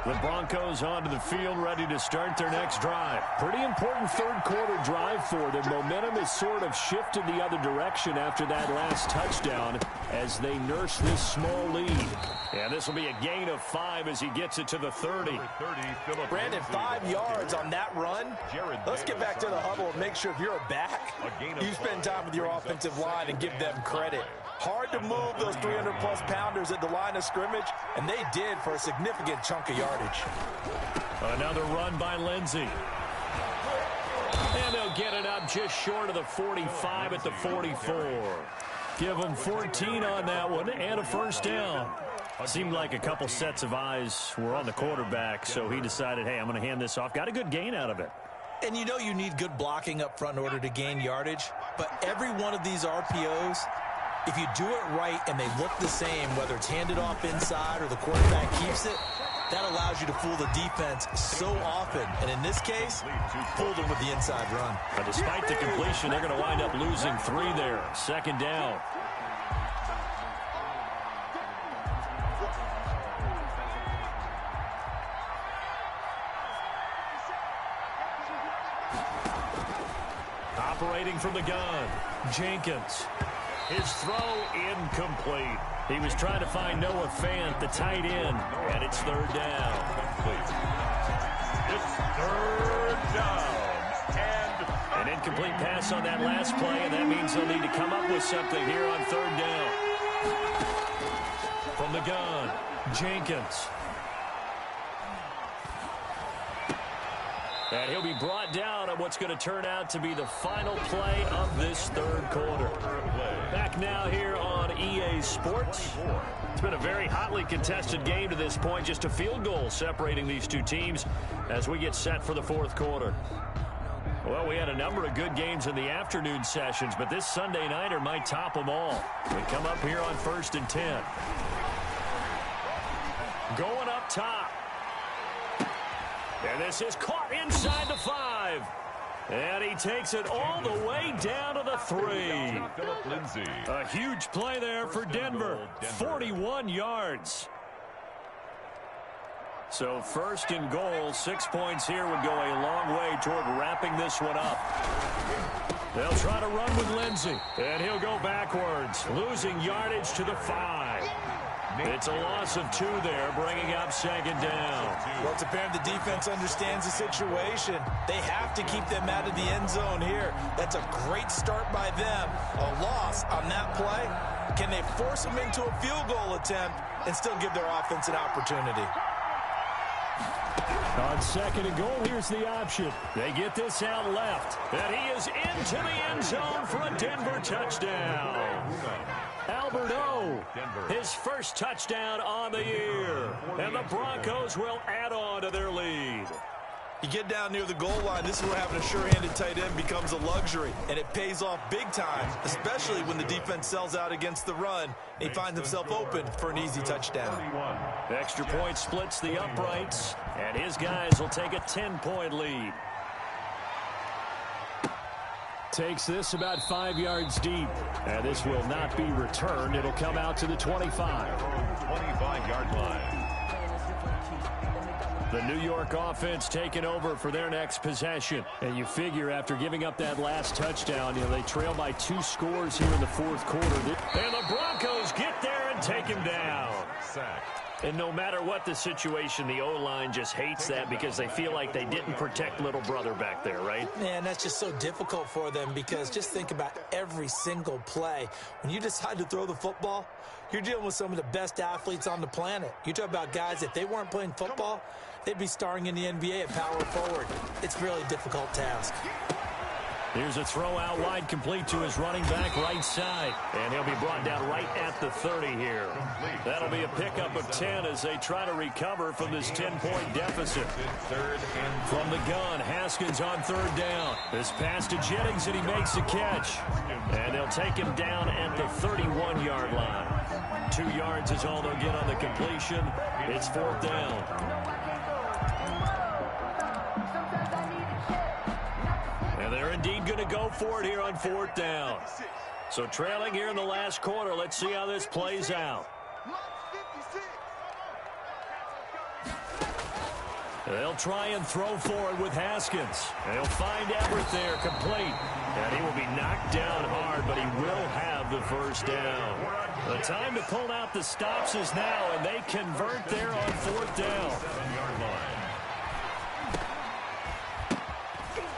The Broncos onto the field, ready to start their next drive. Pretty important third quarter drive for them. Momentum has sort of shifted the other direction after that last touchdown as they nurse this small lead. And this will be a gain of 5 as he gets it to the 30. Brandon, 5 yards on that run. Let's get back to the huddle and make sure if you're a back, you spend time with your offensive line and give them credit. Hard to move those 300-plus pounders at the line of scrimmage, and they did for a significant chunk of yardage. Another run by Lindsey. And they'll get it up just short of the 45 at the 44. Give them 14 on that one and a first down. Seemed like a couple sets of eyes were on the quarterback, so he decided, hey, I'm going to hand this off. Got a good gain out of it. And you know you need good blocking up front in order to gain yardage, but every one of these RPOs, if you do it right and they look the same, whether it's handed off inside or the quarterback keeps it, that allows you to fool the defense so often. And in this case, fooled them with the inside run. But despite the completion, they're going to wind up losing 3 there. Second down. Operating from the gun, Jenkins. His throw incomplete. He was trying to find Noah Fant, the tight end, and it's third down. It's third down. An incomplete pass on that last play, and that means they'll need to come up with something here on third down. From the gun, Jenkins. And he'll be brought down on what's going to turn out to be the final play of this third quarter. Back now here on EA Sports. It's been a very hotly contested game to this point. Just a field goal separating these two teams as we get set for the fourth quarter. Well, we had a number of good games in the afternoon sessions, but this Sunday nighter might top them all. We come up here on 1st and 10. Going up top. And this is caught inside the 5. And he takes it all the way down to the 3. A huge play there for Denver. 41 yards. So 1st and goal, 6 points here would go a long way toward wrapping this one up. They'll try to run with Lindsey. And he'll go backwards, losing yardage to the 5. It's a loss of 2 there, bringing up second down. Well, it's apparent the defense understands the situation. They have to keep them out of the end zone here. That's a great start by them. A loss on that play. Can they force them into a field goal attempt and still give their offense an opportunity? On 2nd and goal, here's the option. They get this out left. And he is into the end zone for a Denver touchdown. Albert O, his first touchdown on the year. And the Broncos will add on to their lead. You get down near the goal line, this is where having a sure-handed tight end becomes a luxury, and it pays off big time, especially when the defense sells out against the run. He finds himself open for an easy touchdown. Extra point splits the uprights, and his guys will take a 10-point lead. Takes this about 5 yards deep, and this will not be returned. It'll come out to the 25. 25-yard line. The New York offense taking over for their next possession. And you figure after giving up that last touchdown, they trail by 2 scores here in the fourth quarter. And the Broncos get there and take him down. Sack. And no matter what the situation, the O-line just hates that because they feel like they didn't protect little brother back there, right? Man, that's just so difficult for them because just think about every single play. When you decide to throw the football, you're dealing with some of the best athletes on the planet. You talk about guys, if they weren't playing football, they'd be starring in the NBA at power forward. It's a really difficult task. Here's a throw out wide, complete to his running back right side. And he'll be brought down right at the 30 here. That'll be a pickup of 10 as they try to recover from this 10-point deficit. From the gun, Haskins on 3rd down. This pass to Jennings, and he makes the catch. And they'll take him down at the 31-yard line. 2 yards is all they'll get on the completion. It's 4th down. They're indeed going to go for it here on 4th down. So trailing here in the last quarter. Let's see how this plays out. They'll try and throw for it with Haskins. They'll find Everett there, complete. And he will be knocked down hard, but he will have the 1st down. The time to pull out the stops is now, and they convert there on 4th down.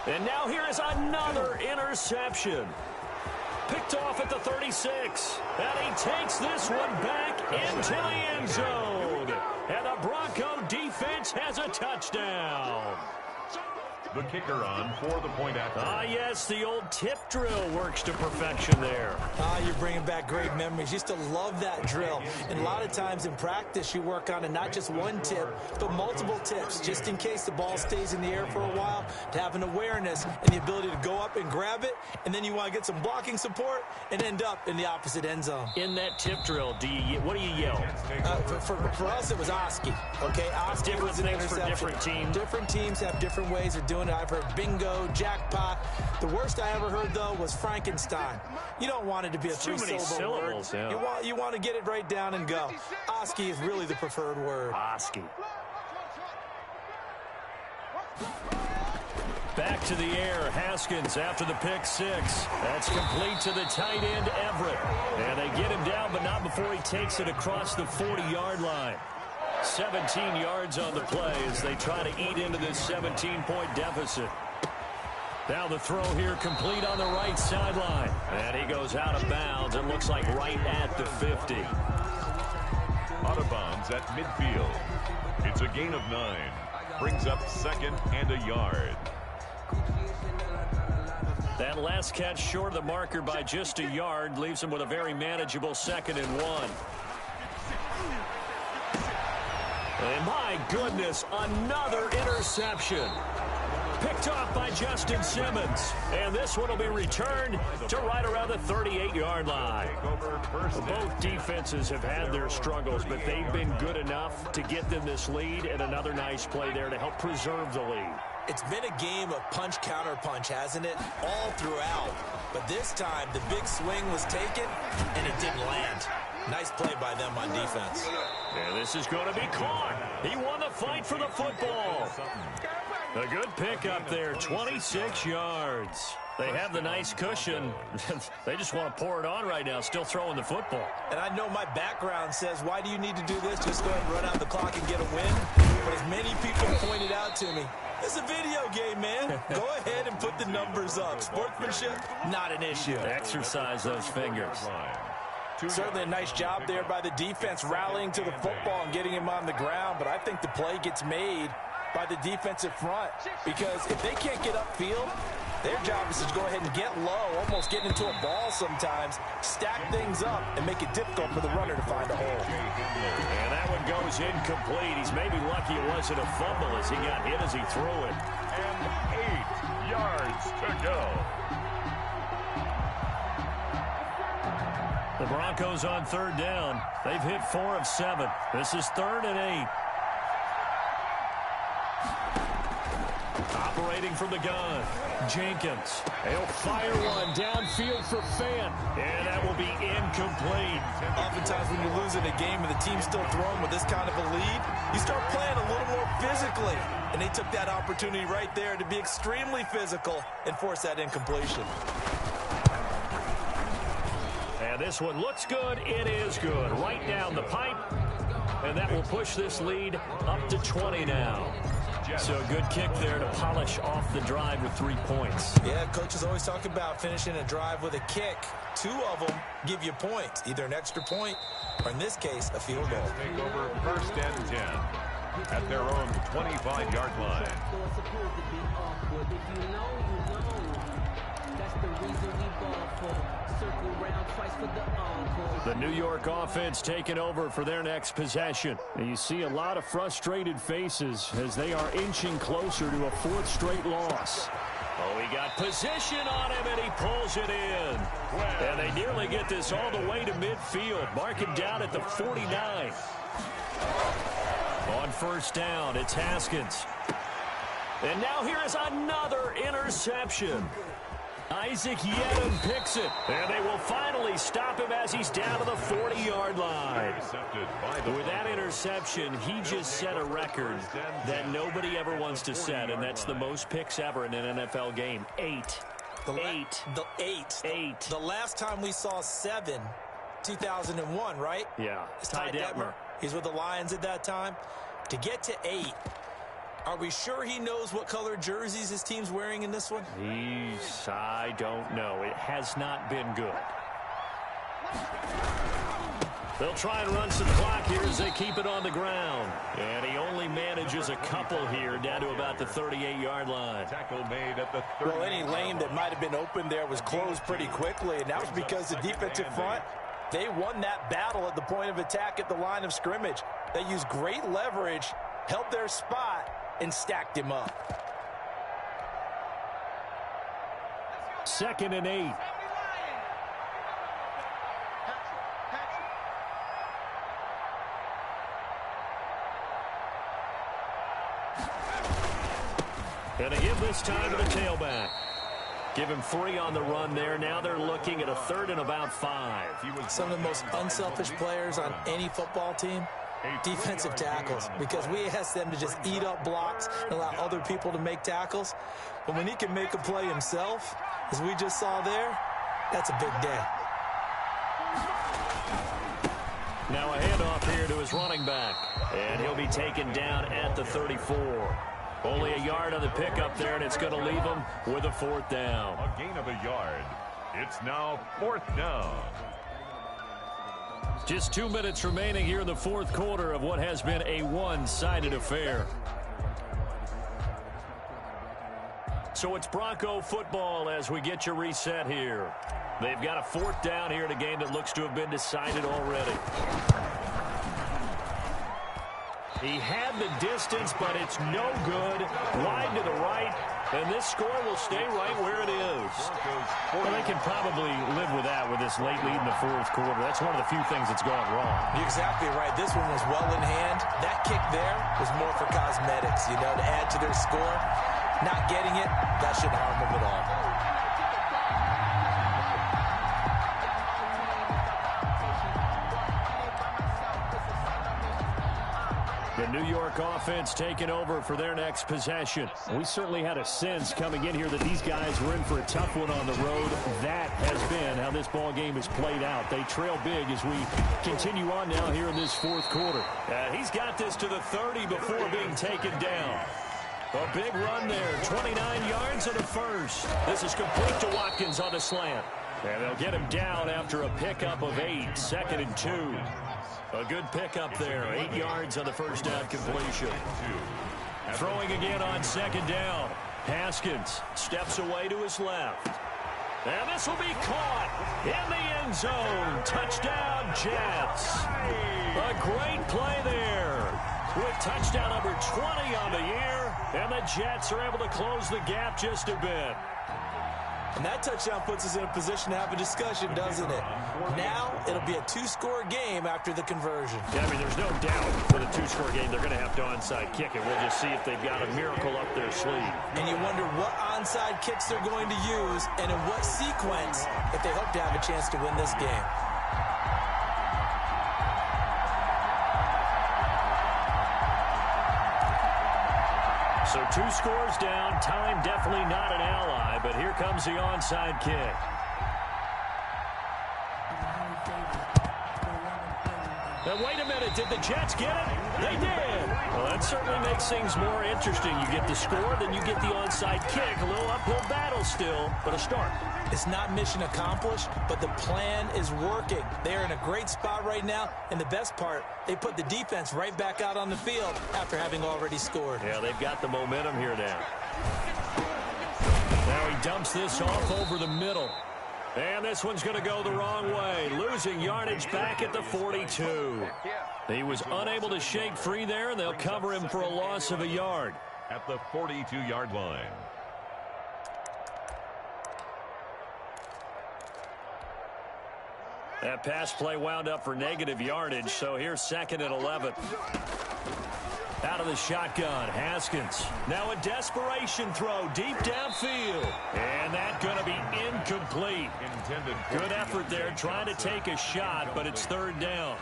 And now here is another interception. Picked off at the 36. And he takes this one back into the end zone. And the Bronco defense has a touchdown. The kicker on for the point after. Ah, yes, the old tip drill works to perfection there. You're bringing back great memories. Used to love that drill. And a lot of times in practice, you work on it, not just one tip, but multiple tips, just in case the ball stays in the air for a while, to have an awareness and the ability to go up and grab it, and then you want to get some blocking support and end up in the opposite end zone. In that tip drill, what do you yell? For us, it was Oski. Okay, Oski was an interception. For different teams. Different teams have different ways of doing it. I've heard bingo, jackpot. The worst I ever heard, though, was Frankenstein. You don't want it to be a three-syllable word. Yeah. You want to get it right down and go. Oski is really the preferred word. Oski. Back to the air, Haskins after the pick 6. That's complete to the tight end, Everett. And they get him down, but not before he takes it across the 40-yard line. 17 yards on the play as they try to eat into this 17-point deficit. Now the throw here complete on the right sideline. And he goes out of bounds and looks like right at the 50. Out of bounds at midfield. It's a gain of 9. Brings up 2nd and a yard. That last catch short of the marker by just a yard leaves him with a very manageable 2nd and 1. And my goodness, another interception. Picked off by Justin Simmons. And this one will be returned to right around the 38-yard line. Both defenses have had their struggles, but they've been good enough to get them this lead, and another nice play there to help preserve the lead. It's been a game of punch-counter-punch, hasn't it? All throughout. But this time, the big swing was taken, and it didn't land. Nice play by them on defense. And this is going to be caught. He won the fight for the football. A good pickup there, 26 yards. They have the nice cushion. They just want to pour it on right now, still throwing the football. And I know my background says, why do you need to do this? Just go ahead and run out the clock and get a win. But as many people pointed out to me, it's a video game, man. Go ahead and put the numbers up. Sportsmanship, not an issue. Exercise those fingers. Certainly a nice job there by the defense rallying to the football and getting him on the ground, but I think the play gets made by the defensive front because if they can't get upfield, their job is to go ahead and get low, almost get into a ball sometimes, stack things up, and make it difficult for the runner to find a hole. And that one goes goes incomplete. He's maybe lucky it wasn't a fumble as he got hit as he threw it. And 8 yards to go. The Broncos on third down. They've hit 4 of 7. This is 3rd and 8. Operating from the gun, Jenkins. He'll fire one downfield for Fant, and that will be incomplete. Oftentimes when you're losing a game and the team's still throwing with this kind of a lead, you start playing a little more physically. And they took that opportunity right there to be extremely physical and force that incompletion. And this one looks good. It is good. Right down the pipe. And that will push this lead up to 20 now. So a good kick there to polish off the drive with 3 points. Yeah, coaches always talk about finishing a drive with a kick. 2 of them give you points, either an extra point or, in this case, a field goal. Take over 1st and 10 at their own 25-yard line. The New York offense taking over for their next possession. And you see a lot of frustrated faces as they are inching closer to a 4th straight loss. Oh, he got position on him, and he pulls it in. And they nearly get this all the way to midfield. Mark him down at the 49. On 1st down, it's Haskins. And now here is another interception. Isaac Yedem picks it, and they will finally stop him as he's down to the 40-yard line. With that interception, he just set a record that nobody ever wants to set, and that's the most picks ever in an NFL game. 8. The last time we saw 7, 2001, right? Yeah. It's Ty Detmer. He's with the Lions at that time. To get to 8, are we sure he knows what color jerseys his team's wearing in this one? I don't know. It has not been good. They'll try and run some clock here as they keep it on the ground. And he only manages a couple here down to about the 38-yard line. Tackle made at the 30. Well, any lane that might have been open there was closed pretty quickly, and that was because the defensive front, they won that battle at the point of attack at the line of scrimmage. They used great leverage, held their spot, and stacked him up. 2nd and 8. And they give this time to the tailback. Give him 3 on the run there. Now they're looking at a 3rd and about 5. Some of the most unselfish players on any football team, defensive tackles, because we ask them to just eat up blocks and allow other people to make tackles. But when he can make a play himself, as we just saw there, that's a big day. Now a handoff here to his running back, and he'll be taken down at the 34. Only a yard on the pickup there, and it's going to leave him with a 4th down. A gain of a yard. It's now 4th down. Just 2 minutes remaining here in the 4th quarter of what has been a one-sided affair. So it's Bronco football as we get you reset here. They've got a 4th down here in a game that looks to have been decided already. He had the distance, but it's no good. Wide to the right, and this score will stay right where it is. Well, they can probably live with that with this late lead in the 4th quarter. That's one of the few things that's gone wrong. You're exactly right. This one was well in hand. That kick there was more for cosmetics, to add to their score. Not getting it, that shouldn't harm them at all. The New York offense taking over for their next possession. We certainly had a sense coming in here that these guys were in for a tough one on the road. That has been how this ball game has played out. They trail big as we continue on now here in this 4th quarter. He's got this to the 30 before being taken down. A big run there, 29 yards and a 1st. This is complete to Watkins on the slant. And they'll get him down after a pickup of 8, 2nd and 2. A good pickup there, 8 yards on the 1st down completion. Throwing again on 2nd down. Haskins steps away to his left. And this will be caught in the end zone. Touchdown, Jets. A great play there. with touchdown number 20 on the year. And the Jets are able to close the gap just a bit. And that touchdown puts us in a position to have a discussion, doesn't it? Now it'll be a two-score game after the conversion. Yeah, I mean, there's no doubt for the two-score game they're going to have to onside kick it. We'll just see if they've got a miracle up their sleeve. And you wonder what onside kicks they're going to use and in what sequence if they hope to have a chance to win this game. So 2 scores down. Time definitely not an ally, but here comes the onside kick. Now, wait a minute. Did the Jets get it? They did. Well, that certainly makes things more interesting. You get the score, then you get the onside kick. A little uphill battle still, but a start. It's not mission accomplished, but the plan is working. They're in a great spot right now, and the best part, they put the defense right back out on the field after having already scored. Yeah, they've got the momentum here now. Now he dumps this off over the middle. And this one's going to go the wrong way. Losing yardage back at the 42. He was unable to shake free there, and they'll cover him for a loss of a yard. At the 42-yard line. That pass play wound up for negative yardage, so here's 2nd and 11. Out of the shotgun, Haskins. Now a desperation throw deep downfield. And that's going to be incomplete. Good effort there trying to take a shot, but it's 3rd down.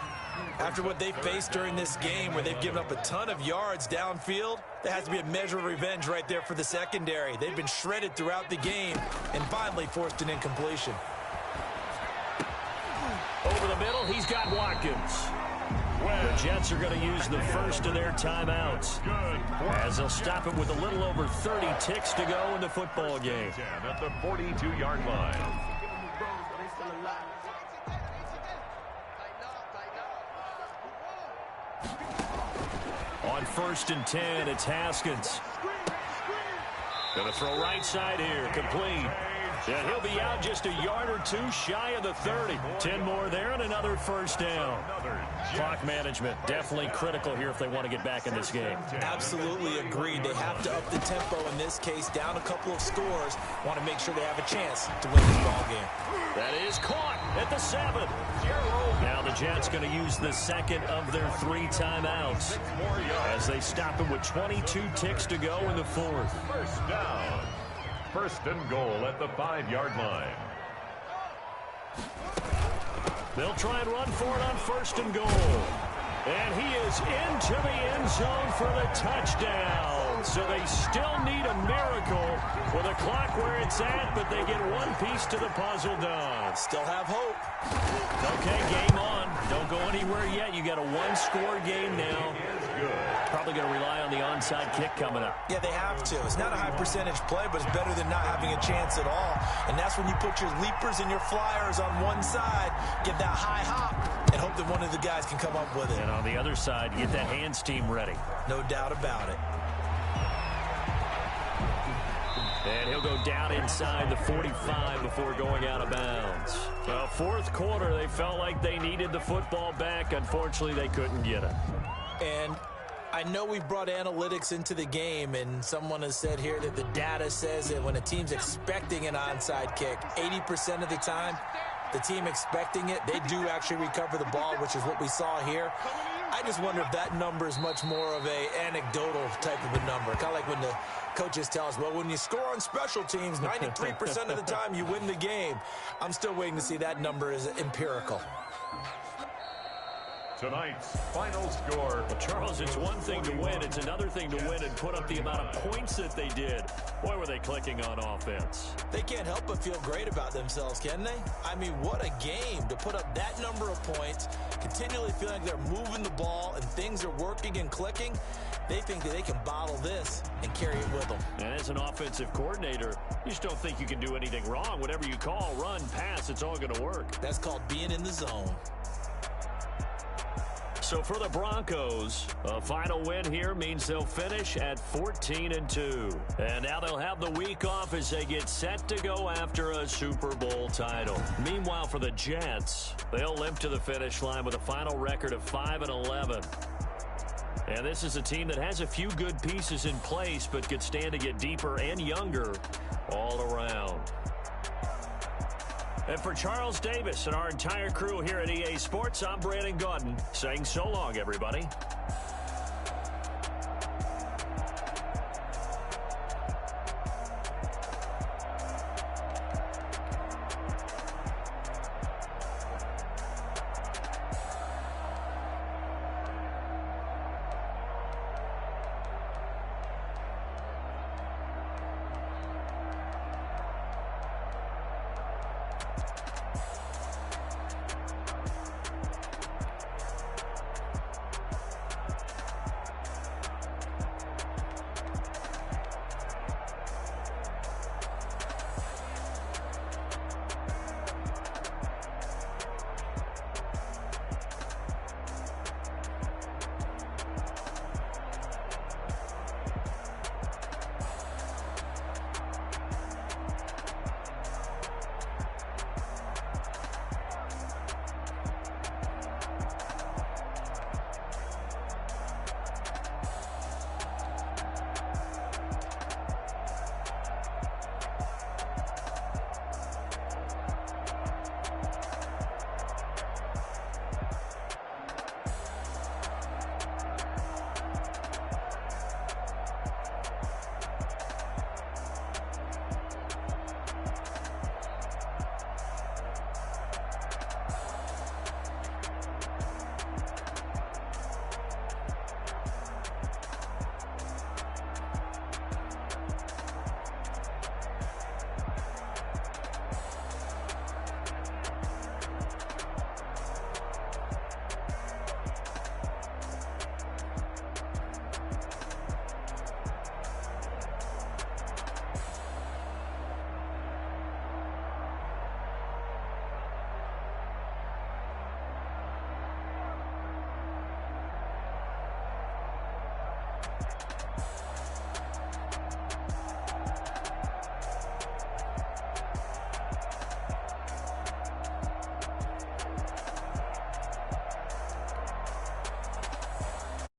After what they faced during this game where they've given up a ton of yards downfield, there has to be a measure of revenge right there for the secondary. They've been shredded throughout the game and finally forced an incompletion. Over the middle, he's got Watkins. The Jets are going to use the first of their timeouts as they'll stop it with a little over 30 ticks to go in the football game. At the 42-yard line. On 1st and 10, it's Haskins. Going to throw right side here, complete. Yeah, he'll be out just a yard or 2 shy of the 30. 10 more there and another 1st down. Clock management definitely critical here if they want to get back in this game. Absolutely agreed. They have to up the tempo in this case, down a couple of scores. Want to make sure they have a chance to win this ball game. That is caught at the 7. Now the Jets going to use the 2nd of their 3 timeouts as they stop it with 22 ticks to go in the 4th. 1st down. 1st and goal at the 5-yard line. They'll try and run for it on 1st and goal. And he is into the end zone for the touchdown. So they still need a miracle with a clock where it's at, but they get one piece to the puzzle done. Still have hope. Okay, game on. Don't go anywhere yet. You got a 1-score game now. Probably going to rely on the onside kick coming up. Yeah, they have to. It's not a high percentage play, but it's better than not having a chance at all. And that's when you put your leapers and your flyers on one side, get that high hop, and hope that one of the guys can come up with it. And on the other side, get that hands team ready. No doubt about it. And he'll go down inside the 45 before going out of bounds. Well, 4th quarter, they felt like they needed the football back. Unfortunately, they couldn't get it. And I know we've brought analytics into the game, and someone has said here that the data says that when a team's expecting an onside kick, 80% of the time, the team expecting it, they do actually recover the ball, which is what we saw here. I just wonder if that number is much more of a anecdotal type of a number. Kind of like when the coaches tell us, well, when you score on special teams, 93% of the time you win the game. I'm still waiting to see that number is empirical. Tonight's final score. Well, Charles, it's one thing to win. It's another thing to win and put up the amount of points that they did. Boy, were they clicking on offense. They can't help but feel great about themselves, can they? I mean, what a game to put up that number of points, continually feeling like they're moving the ball and things are working and clicking. They think that they can bottle this and carry it with them. And as an offensive coordinator, you just don't think you can do anything wrong. Whatever you call, run, pass, it's all going to work. That's called being in the zone. So for the Broncos, a final win here means they'll finish at 14-2. And now they'll have the week off as they get set to go after a Super Bowl title. Meanwhile, for the Jets, they'll limp to the finish line with a final record of 5-11. And this is a team that has a few good pieces in place, but could stand to get deeper and younger all around. And for Charles Davis and our entire crew here at EA Sports, I'm Brandon Gaudin saying so long, everybody.